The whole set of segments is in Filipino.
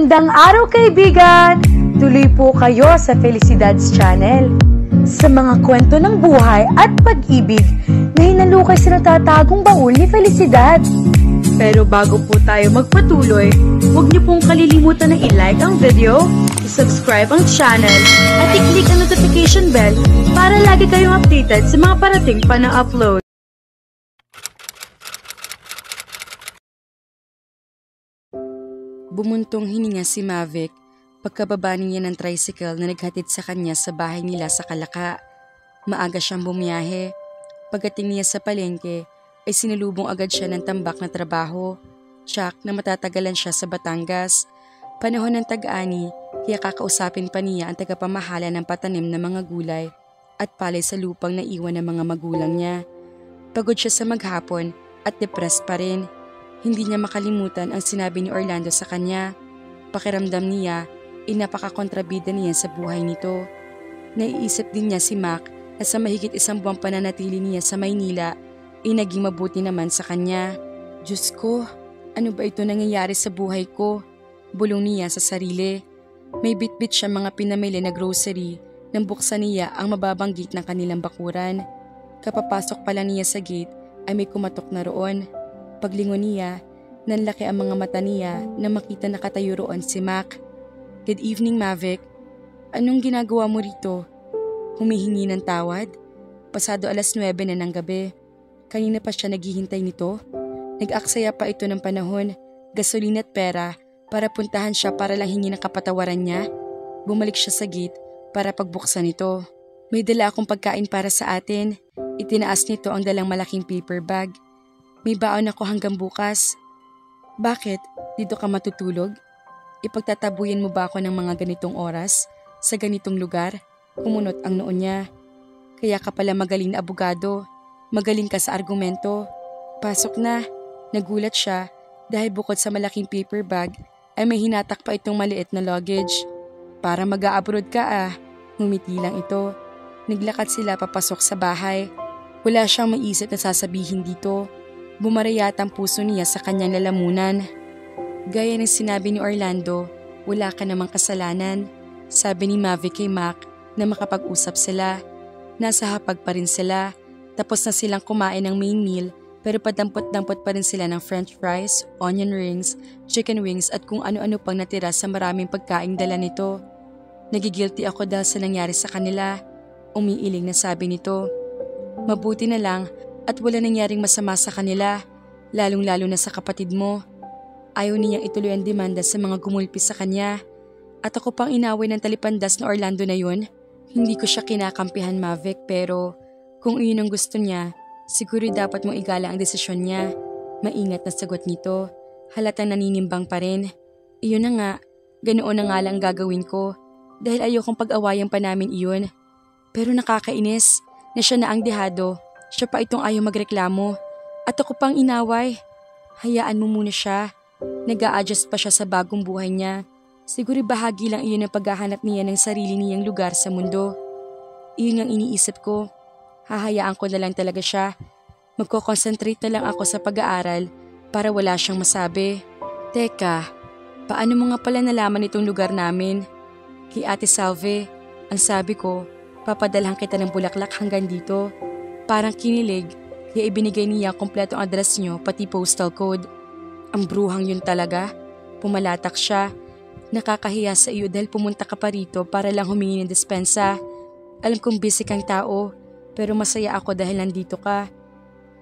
Magandang araw kaibigan! Tuloy po kayo sa Felicidad's Channel. Sa mga kwento ng buhay at pag-ibig na hinalukay sa natatagong baul ni Felicidad. Pero bago po tayo magpatuloy, huwag niyo pong kalilimutan na i-like ang video, i-subscribe ang channel, at i-click ang notification bell para lagi kayong updated sa mga parating pa na upload. Bumuntong hininga si Mavic pagkababa niya ng tricycle na naghatid sa kanya sa bahay nila sa Kalaka. Maaga siyang bumiyahe. Pagdating niya sa palengke ay sinulubong agad siya ng tambak na trabaho. Tsak na matatagalan siya sa Batangas. Panahon ng tag-ani kaya kakausapin pa niya ang tagapamahala ng patanim ng mga gulay at palay sa lupang naiwan ng mga magulang niya. Pagod siya sa maghapon at depressed pa rin. Hindi niya makalimutan ang sinabi ni Orlando sa kanya. Pakiramdam niya ay napakakontrabida niya sa buhay nito. Naiisip din niya si Mac na sa mahigit 1 buwang pananatili niya sa Maynila ay naging mabuti naman sa kanya. Diyos ko, ano ba ito nangyayari sa buhay ko? Bulong niya sa sarili. May bitbit siya mga pinamili na grocery nang buksan niya ang mababang gate ng kanilang bakuran. Kapapasok pa lang niya sa gate ay may kumatok na roon. Paglingon niya, nanlaki ang mga mata niya na makita nakatayo roon si Mac. Good evening, Mavic. Anong ginagawa mo rito? Humihingi ng tawad? Pasado 9:00 na ng gabi. Kanina pa siya naghihintay nito. Nag-aksaya pa ito ng panahon, gasolina at pera para puntahan siya para lang hingi ng kapatawaran niya. Bumalik siya sa gate para pagbuksan ito. May dala akong pagkain para sa atin. Itinaas nito ang dalang malaking paper bag. May baon ako hanggang bukas. Bakit? Dito ka matutulog? Ipagtatabuyan mo ba ako ng mga ganitong oras? Sa ganitong lugar? Kumunot ang noon niya. Kaya ka pala magaling na abogado. Magaling ka sa argumento. Pasok na. Nagulat siya dahil bukod sa malaking paper bag ay may hinatak pa itong maliit na luggage. Para mag-a-abroad ka ah. Ngumiti lang ito. Naglakad sila papasok sa bahay. Wala siyang maisip na sasabihin dito. Bumarayat ang puso niya sa kanyang lalamunan. Gaya ng sinabi ni Orlando, wala ka namang kasalanan. Sabi ni Mavic kay Mac na makapag-usap sila. Nasa hapag pa rin sila. Tapos na silang kumain ng main meal pero padampot-dampot pa rin sila ng french fries, onion rings, chicken wings at kung ano-ano pang natira sa maraming pagkaing dala nito. Nagigilty ako dahil sa nangyari sa kanila. Umiiling na sabi nito. Mabuti na lang at wala nangyaring masama sa kanila, lalong-lalo na sa kapatid mo. Ayaw niyang ituloy ang demanda sa mga gumulpi sa kanya. At ako pang inaway ng talipandas na Orlando na yun. Hindi ko siya kinakampihan, Mavic, pero kung iyon ang gusto niya, siguro dapat mong igala ang desisyon niya. Maingat na sagot nito. Halatang naninimbang pa rin. Iyon na nga, ganoon na nga lang gagawin ko. Dahil ayokong pag-awayan pa namin iyon. Pero nakakainis na siya na ang dehado. Siya pa itong ayaw magreklamo. At ako pang inaway. Hayaan mo muna siya. Nag-a-adjust pa siya sa bagong buhay niya. Siguro bahagi lang iyon ang paghahanap niya ng sarili niyang lugar sa mundo. Iyon ang iniisip ko. Hahayaan ko na lang talaga siya. Magko-concentrate na lang ako sa pag-aaral para wala siyang masabi. Teka, paano mo nga pala nalaman itong lugar namin? Kay Ate Salve, ang sabi ko, papadalhan kita ng bulaklak hanggang dito. Parang kinilig, kaya ibinigay niya kompletong address niyo pati postal code. Ang bruhang yun talaga. Pumalatak siya. Nakakahiya sa iyo dahil pumunta ka pa rito para lang humingi ng dispensa. Alam kong busy kang tao, pero masaya ako dahil nandito ka.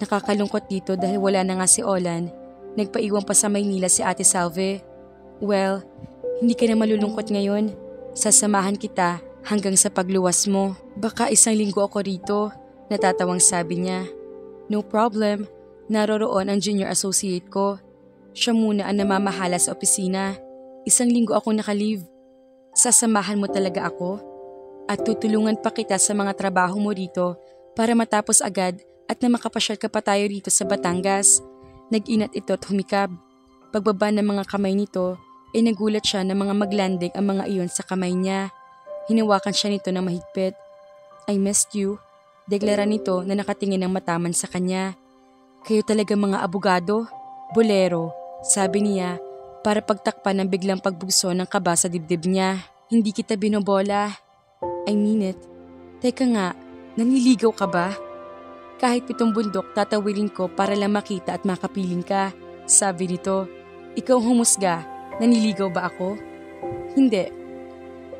Nakakalungkot dito dahil wala na nga si Olan. Nagpaiwan pa sa Maynila si Ate Salve. Well, hindi ka na malulungkot ngayon. Sasamahan kita hanggang sa pagluwas mo. Baka 1 linggo ako rito. Natatawang sabi niya. No problem, naroroon ang junior associate ko. Siya muna ang namamahala sa opisina. 1 linggo akong naka-leave. Sasamahan mo talaga ako? At tutulungan pa kita sa mga trabaho mo rito para matapos agad at na makapasyal ka pa tayo rito sa Batangas. Nag-inat ito at humikab. Pagbaba ng mga kamay nito, ay nagulat siya na mga maglandig ang mga iyon sa kamay niya. Hinawakan siya nito ng mahigpit. I missed you. Deklara nito na nakatingin ng mataman sa kanya. Kayo talaga mga abogado? Bolero, sabi niya para pagtakpan ng biglang pagbugso ng kaba sa dibdib niya. Hindi kita binobola. I mean it. Teka nga, nanliligaw ka ba? Kahit 7 bundok tatawirin ko para lang makita at makapiling ka. Sabi nito. Ikaw humusga, nanliligaw ba ako? Hindi.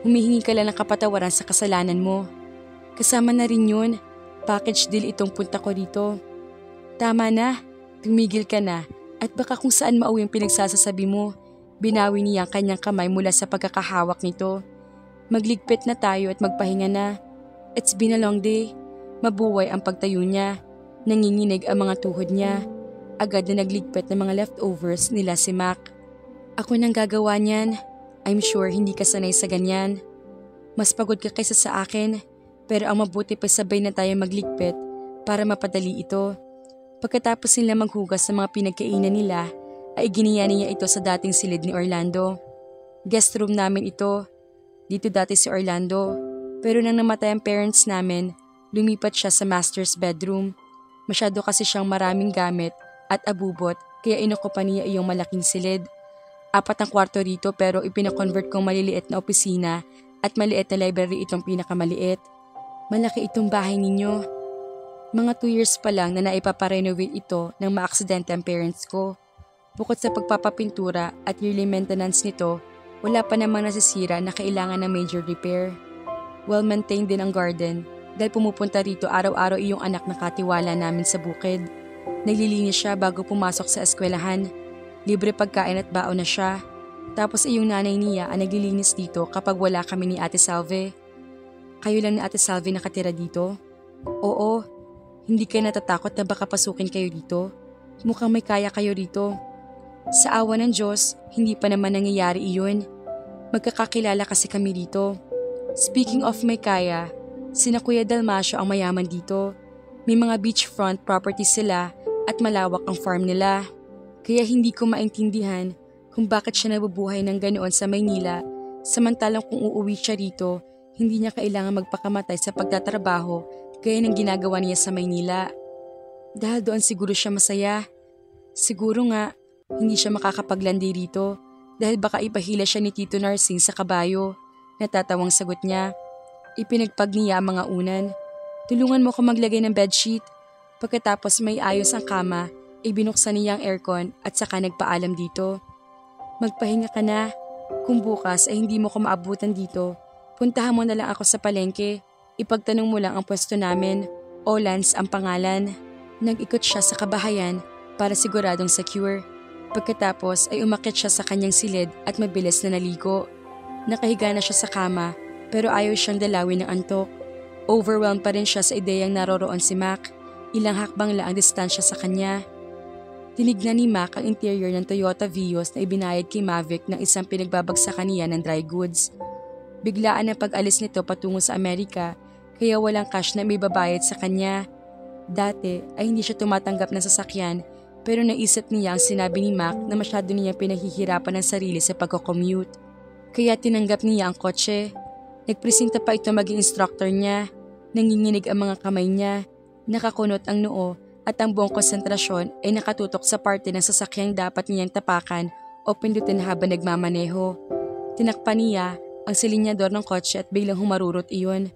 Humihingi ka lang ng kapatawaran sa kasalanan mo. Kasama na rin yun. Package deal itong punta ko dito. Tama na. Tumigil ka na. At baka kung saan mauwi ang pinagsasasabi mo. Binawi niya ang kanyang kamay mula sa pagkakahawak nito. Magligpit na tayo at magpahinga na. It's been a long day. Mabuhay ang pagtayo niya. Nanginginig ang mga tuhod niya. Agad na nagligpit ng mga leftovers nila si Mac. Ako nang gagawa niyan. I'm sure hindi ka sanay sa ganyan. Mas pagod ka kaysa sa akin. Pero ang mabuti pa sabay na tayo magligpit para mapadali ito. Pagkatapos nila maghugas sa mga pinagkainan nila, ay giniya niya ito sa dating silid ni Orlando. Guest room namin ito. Dito dati si Orlando. Pero nang namatay ang parents namin, lumipat siya sa master's bedroom. Masyado kasi siyang maraming gamit at abubot kaya inukupan niya iyong malaking silid. 4 ang kwarto rito pero ipinakonvert kong maliliit na opisina at maliit na library itong pinakamaliit. Malaki itong bahay ninyo. Mga 2 years pa lang na naipaparenovate ito nang maaksidente ang parents ko. Bukod sa pagpapapintura at yearly maintenance nito, wala pa namang nasisira na kailangan ng major repair. Well-maintained din ang garden dahil pumupunta rito araw-araw iyong anak na katiwala namin sa bukid. Naglilinis siya bago pumasok sa eskwelahan. Libre pagkain at baon na siya. Tapos iyong nanay niya ang naglilinis dito kapag wala kami ni Ate Salve. Kayo lang ni Ate Salve nakatira dito? Oo. Hindi kayo natatakot na baka pasukin kayo dito? Mukhang may kaya kayo rito. Sa awa ng Diyos, hindi pa naman nangyayari iyon. Magkakakilala kasi kami dito. Speaking of may kaya, sina Kuya Dalmasio ang mayaman dito. May mga beachfront properties sila at malawak ang farm nila. Kaya hindi ko maintindihan kung bakit siya nabubuhay ng ganoon sa Maynila, samantalang kung uuwi siya rito, hindi niya kailangan magpakamatay sa pagtatrabaho gaya ng ginagawa niya sa Maynila. Dahil doon siguro siya masaya. Siguro nga, hindi siya makakapaglandi rito dahil baka ipahila siya ni Tito Narsing sa kabayo. Natatawang sagot niya. Ipinagpag niya ang mga unan. Tulungan mo ko maglagay ng bedsheet. Pagkatapos may ayos ang kama, ibinuksan niya ang aircon at saka nagpaalam dito. Magpahinga ka na. Kung bukas ay hindi mo ko maabutan dito, puntahan mo na lang ako sa palengke. Ipagtanong mo lang ang pwesto namin. Olans ang pangalan. Nag-ikot siya sa kabahayan para siguradong secure. Pagkatapos ay umakyat siya sa kanyang silid at mabilis na naligo. Nakahiga na siya sa kama pero ayaw siyang dalawin ng antok. Overwhelmed pa rin siya sa ideyang naroroon si Mac. Ilang hakbang lang ang distansya sa kanya. Tinignan ni Mac ang interior ng Toyota Vios na ibinayad kay Mavic ng isang pinagbabagsakan niya ng dry goods. Biglaan ang pag-alis nito patungo sa Amerika kaya walang cash na may babayad sa kanya. Dati ay hindi siya tumatanggap ng sasakyan pero naisip niya ang sinabi ni Mac na masyado niya pinahihirapan ng sarili sa pagko-commute. Kaya tinanggap niya ang kotse. Nagpresenta pa ito maging instructor niya. Nanginginig ang mga kamay niya. Nakakunot ang noo at ang buong konsentrasyon ay nakatutok sa parte ng sasakyang dapat niyang tapakan o pindutin habang nagmamaneho. Tinakpan niya ang silinyador ng kotse at biglang humarurot iyon.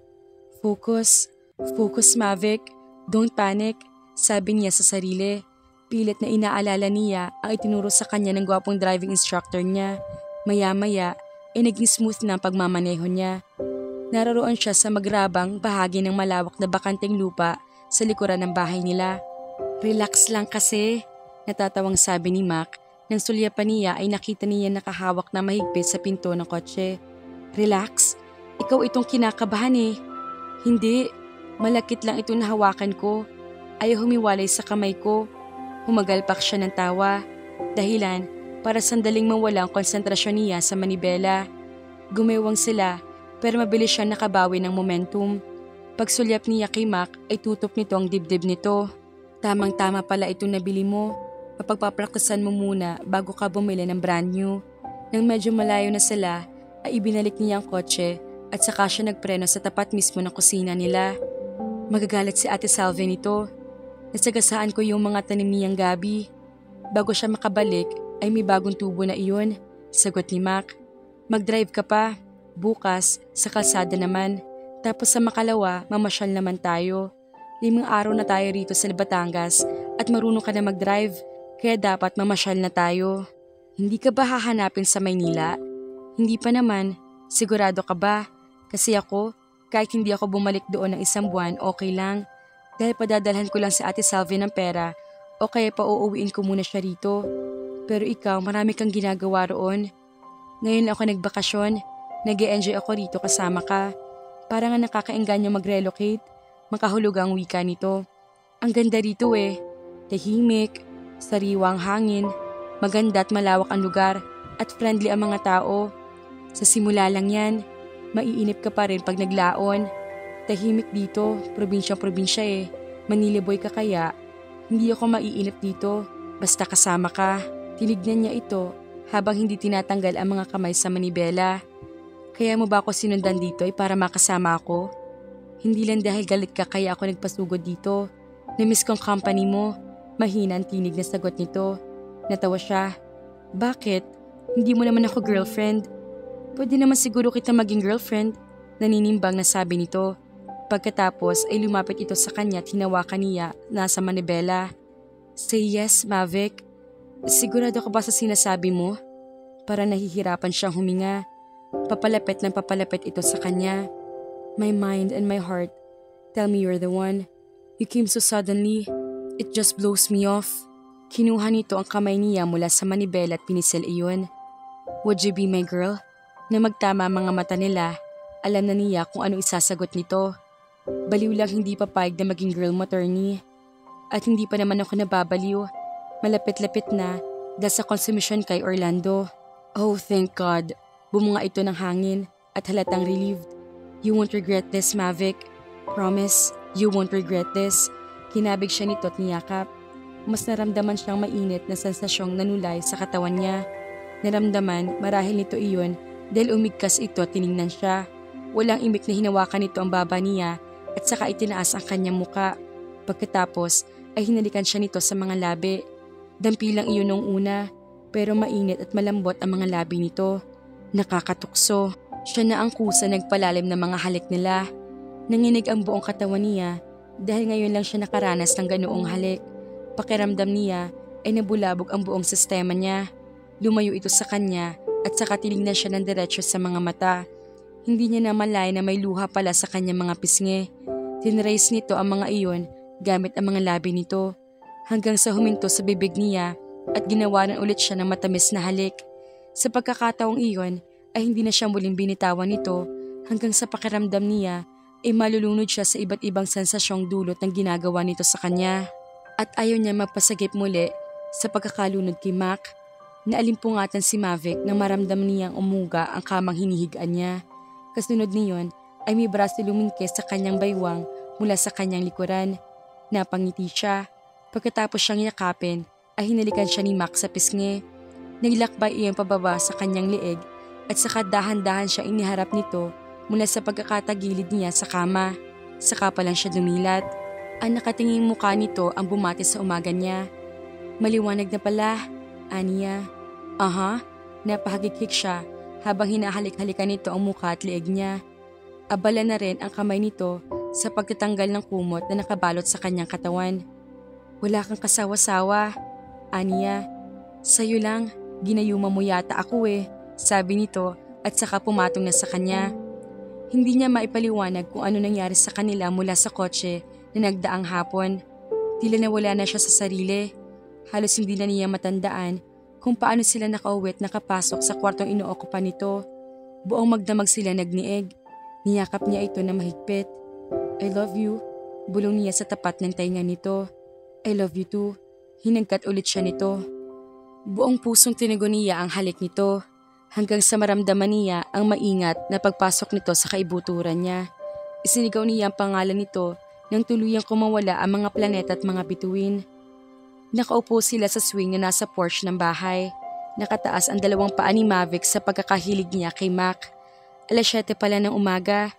Focus. Focus, Mavic. Don't panic, sabi niya sa sarili. Pilit na inaalala niya ang itinuro sa kanya ng gwapong driving instructor niya. Maya-maya ay naging smooth na ang pagmamaneho niya. Naroon siya sa magrabang bahagi ng malawak na bakanteng lupa sa likuran ng bahay nila. Relax lang kasi, natatawang sabi ni Mac. Nang sulyapan niya ay nakita niya nakahawak na mahigpit sa pinto ng kotse. Relax? Ikaw itong kinakabahan eh. Hindi, malakit lang itong nahawakan ko. Ayaw humiwalay sa kamay ko. Humagalpak siya ng tawa. Dahilan para sandaling mawala ang konsentrasyon niya sa manibela. Gumewang sila pero mabilis siya nakabawi ng momentum. Pagsulyap niya kay Mac ay tutok nito ang dibdib nito. Tamang-tama pala itong nabili mo. Mapagpapraktusan mo muna bago ka bumili ng brand new. Nang medyo malayo na sila ay ibinalik niya ang kotse at saka siya nagpreno sa tapat mismo ng kusina nila. Magagalit si Ate Salve nito. Nasagasaan ko yung mga tanim niyang gabi. Bago siya makabalik ay may bagong tubo na iyon, sagot ni Mac. Mag-drive ka pa. Bukas, sa kalsada naman. Tapos sa makalawa, mamasyal naman tayo. 5 araw na tayo rito sa Batangas at marunong ka na mag-drive, kaya dapat mamasyal na tayo. Hindi ka ba hahanapin sa Maynila? Hindi pa naman. Sigurado ka ba? Kasi ako, kahit hindi ako bumalik doon ng 1 buwan, okay lang. Dahil padadalhan ko lang sa Ate Salvi ng pera o kaya pa uuwiin ko muna siya rito. Pero ikaw, marami kang ginagawa roon. Ngayon ako nagbakasyon, nag-e-enjoy ako rito kasama ka. Para nga nakakaengganyo mag-relocate, makahulog ang wika nito. Ang ganda rito tahimik, sariwang hangin, maganda at malawak ang lugar at friendly ang mga tao. Sa simula lang yan, maiinip ka pa rin pag naglaon. Tahimik dito, probinsya-probinsya Manila boy ka kaya, hindi ako maiinip dito, basta kasama ka. Tinignan niya ito habang hindi tinatanggal ang mga kamay sa manibela. Kaya mo ba ako sinundan dito para makasama ako? Hindi lang dahil galit ka kaya ako nagpasugod dito. Namiss kong company mo. Mahina ang tinig na sagot nito. Natawa siya. Bakit? Hindi mo naman ako girlfriend. Pwede naman siguro kita maging girlfriend. Naninimbang na sabi nito. Pagkatapos ay lumapit ito sa kanya at hinawakan niya nasa manibela. Say yes, Mavic. Sigurado ka ba sa sinasabi mo? Para nahihirapan siyang huminga. Papalapit ng papalapit ito sa kanya. My mind and my heart tell me you're the one. You came so suddenly. It just blows me off. Kinuha nito ang kamay niya mula sa manibela at pinisil iyon. Would you be my girl? Na magtama mga mata nila, alam na niya kung ano isasagot nito. Baliw lang hindi papayag na maging girl mo, attorney. At hindi pa naman ako nababaliw. Malapit-lapit na dahil sa consumption kay Orlando. Oh, thank God. Bumunga ito ng hangin at halatang relieved. You won't regret this, Mavic. Promise, you won't regret this. Kinabig siya nito at niyakap. Mas naramdaman siyang mainit na sensasyong nanulay sa katawan niya. Naramdaman marahil nito iyon dahil umigkas ito at tiningnan siya. Walang imik na hinawakan nito ang baba niya at saka itinaas ang kanyang muka. Pagkatapos ay hinalikan siya nito sa mga labi. Dampi lang iyon nung una pero mainit at malambot ang mga labi nito. Nakakatukso. Siya na ang kusa nagpalalim ng mga halik nila. Nanginig ang buong katawan niya dahil ngayon lang siya nakaranas ng ganoong halik. Pakiramdam niya ay nabulabog ang buong sistema niya. Lumayo ito sa kanya at saka tinignan siya ng diretsyo sa mga mata. Hindi niya namalay na may luha pala sa kanyang mga pisngi. Tinrace nito ang mga iyon gamit ang mga labi nito hanggang sa huminto sa bibig niya at ginawaran ulit siya ng matamis na halik. Sa pagkakataong iyon ay hindi na siya muling binitawan nito hanggang sa pakiramdam niya ay malulunod siya sa iba't ibang sensasyong dulot ng ginagawa nito sa kanya. At ayaw niya magpasagip muli sa pagkakalunod kay Mac. Naalimpungatan si Mavic nang maramdam niyang umuga ang kamang hinihigaan niya. Kasunod niyon ay may braso lumingkes sa kanyang baywang mula sa kanyang likuran. Napangiti siya. Pagkatapos siyang yakapin ay hinalikan siya ni Mac sa pisngi. Naglakbay iyang pababa sa kanyang liig at saka dahan-dahan siya iniharap nito mula sa pagkakatagilid niya sa kama. Saka pa lang siya dumilat. Ang nakatinging mukha nito ang bumati sa umaga niya. Maliwanag na pala, aniya. Aha, napahagikik siya habang hinahalik-halikan nito ang mukha at liig niya. Abala na rin ang kamay nito sa pagtatanggal ng kumot na nakabalot sa kanyang katawan. Wala kang kasawa-sawa, aniya. Sa'yo lang, ginayuma mo yata ako sabi nito at saka pumatong na sa kanya. Hindi niya maipaliwanag kung ano nangyari sa kanila mula sa kotse na nagdaang hapon. Tila nawala na siya sa sarili. Halos hindi na niya matandaan kung paano sila nakauwi at nakapasok sa kwartong inookupan nito. Buong magdamag sila nagniig. Niyakap niya ito na mahigpit. I love you, bulong niya sa tapat ng tainga nito. I love you too, hinagkat ulit siya nito. Buong pusong tinigon niya ang halik nito hanggang sa maramdaman niya ang maingat na pagpasok nito sa kaibuturan niya. Isinigaw niya ang pangalan nito nang tuluyang kumawala ang mga planeta at mga bituin. Nakaupo sila sa swing na nasa porch ng bahay. Nakataas ang 2 paa ni Mavic sa pagkakahilig niya kay Mac. 7:00 pala ng umaga.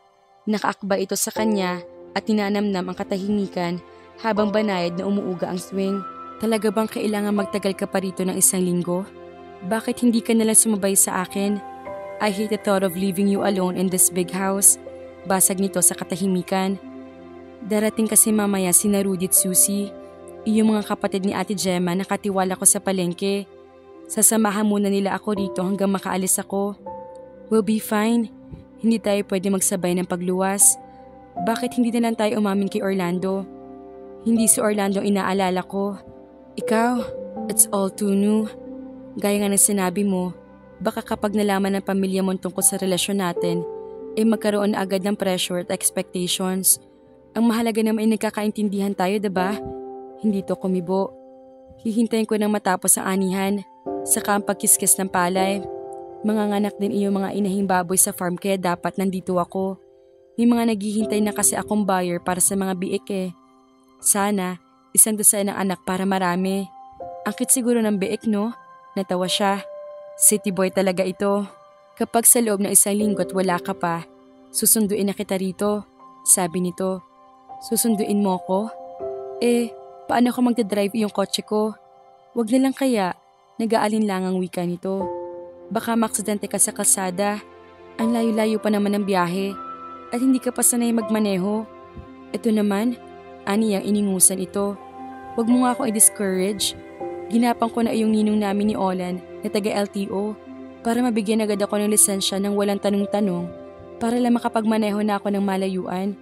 Nakaakba ito sa kanya at ninanamnam ang katahimikan habang banayad na umuuga ang swing. Talaga bang kailangan magtagal ka pa rito ng 1 linggo? Bakit hindi ka nalang sumabay sa akin? I hate the thought of leaving you alone in this big house. Basag nito sa katahimikan. Darating kasi mamaya si Rudy at Susie. Iyong mga kapatid ni Ate Gemma na katiwala ko sa palengke. Sasamahan muna nila ako rito hanggang makaalis ako. We'll be fine. Hindi tayo pwede magsabay ng pagluwas. Bakit hindi na lang tayo umamin kay Orlando? Hindi si Orlando inaalala ko. Ikaw, it's all too new. Gaya nga ng sinabi mo, baka kapag nalaman ng pamilya mo tungkol sa relasyon natin, magkaroon na agad ng pressure at expectations. Ang mahalaga naman ay nagkakaintindihan tayo, diba? Hindi to kumibo. Hihintayin ko nang matapos ang anihan, saka ang pagkiskis ng palay. Manganganak din iyong mga inahing baboy sa farm kaya dapat nandito ako. May mga naghihintay na kasi akong buyer para sa mga biik eh. Sana, isang dosen ng anak para marami. Ang cute siguro ng biik, no? Natawa siya. City boy talaga ito. Kapag sa loob ng isang linggo at wala ka pa, susunduin na kita rito. Sabi nito. Susunduin mo ko? Paano ko magdadrive yung kotse ko? Wag na lang kaya, nag-aalinlang ang wika nito. Baka maaksidente ka sa kalsada. Ang layo-layo pa naman ng biyahe. At hindi ka pa sanay magmaneho. Ito naman, ani ang iningusan ito. Wag mo nga akong i-discourage. Ginapang ko na iyong ninong namin ni Olan na taga-LTO para mabigyan agad ako ng lisensya nang walang tanong-tanong para lang makapagmaneho na ako ng malayuan.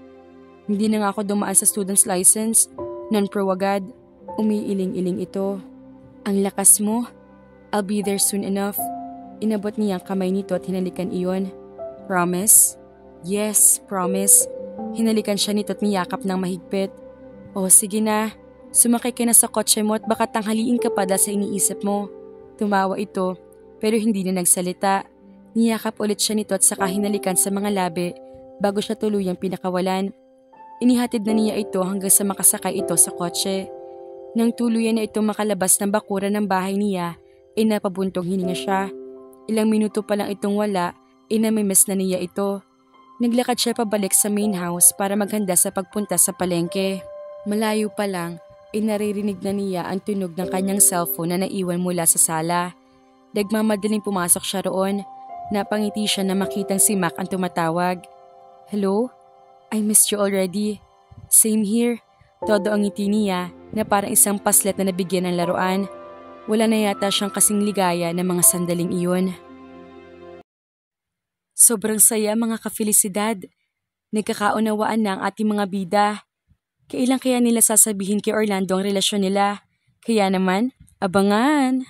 Hindi na nga ako dumaan sa student's license, non-pro agad. Umiiling-iling ito. Ang lakas mo. I'll be there soon enough. Inabot niya ang kamay nito at hinalikan iyon. Promise? Yes, promise. Hinalikan siya nito at niyakap ng mahigpit. O sige na, sumakay ka na sa kotse mo at baka tanghaliin ka pa dahil sa iniisip mo. Tumawa ito pero hindi na nagsalita. Niyakap ulit siya nito at saka hinalikan sa mga labi bago siya tuluyang pinakawalan. Inihatid na niya ito hanggang sa makasakay ito sa kotse. Nang tuluyan na ito makalabas ng bakuran ng bahay niya, napabuntong hininga siya. Ilang minuto pa lang itong wala, namimiss na niya ito. Naglakad siya pabalik sa main house para maghanda sa pagpunta sa palengke. Malayo pa lang, naririnig na niya ang tunog ng kanyang cellphone na naiwan mula sa sala. Nagmamadaling pumasok siya roon. Napangiti siya na makitang si Mac ang tumatawag. Hello? I missed you already. Same here. Todo ang ngiti niya na parang isang paslet na nabigyan ng laruan. Wala na yata siyang kasing ligaya ng mga sandaling iyon. Sobrang saya mga kafelisidad. Nagkakaunawaan na ang ating mga bida. Kailan kaya nila sasabihin kay Orlando ang relasyon nila? Kaya naman, abangan!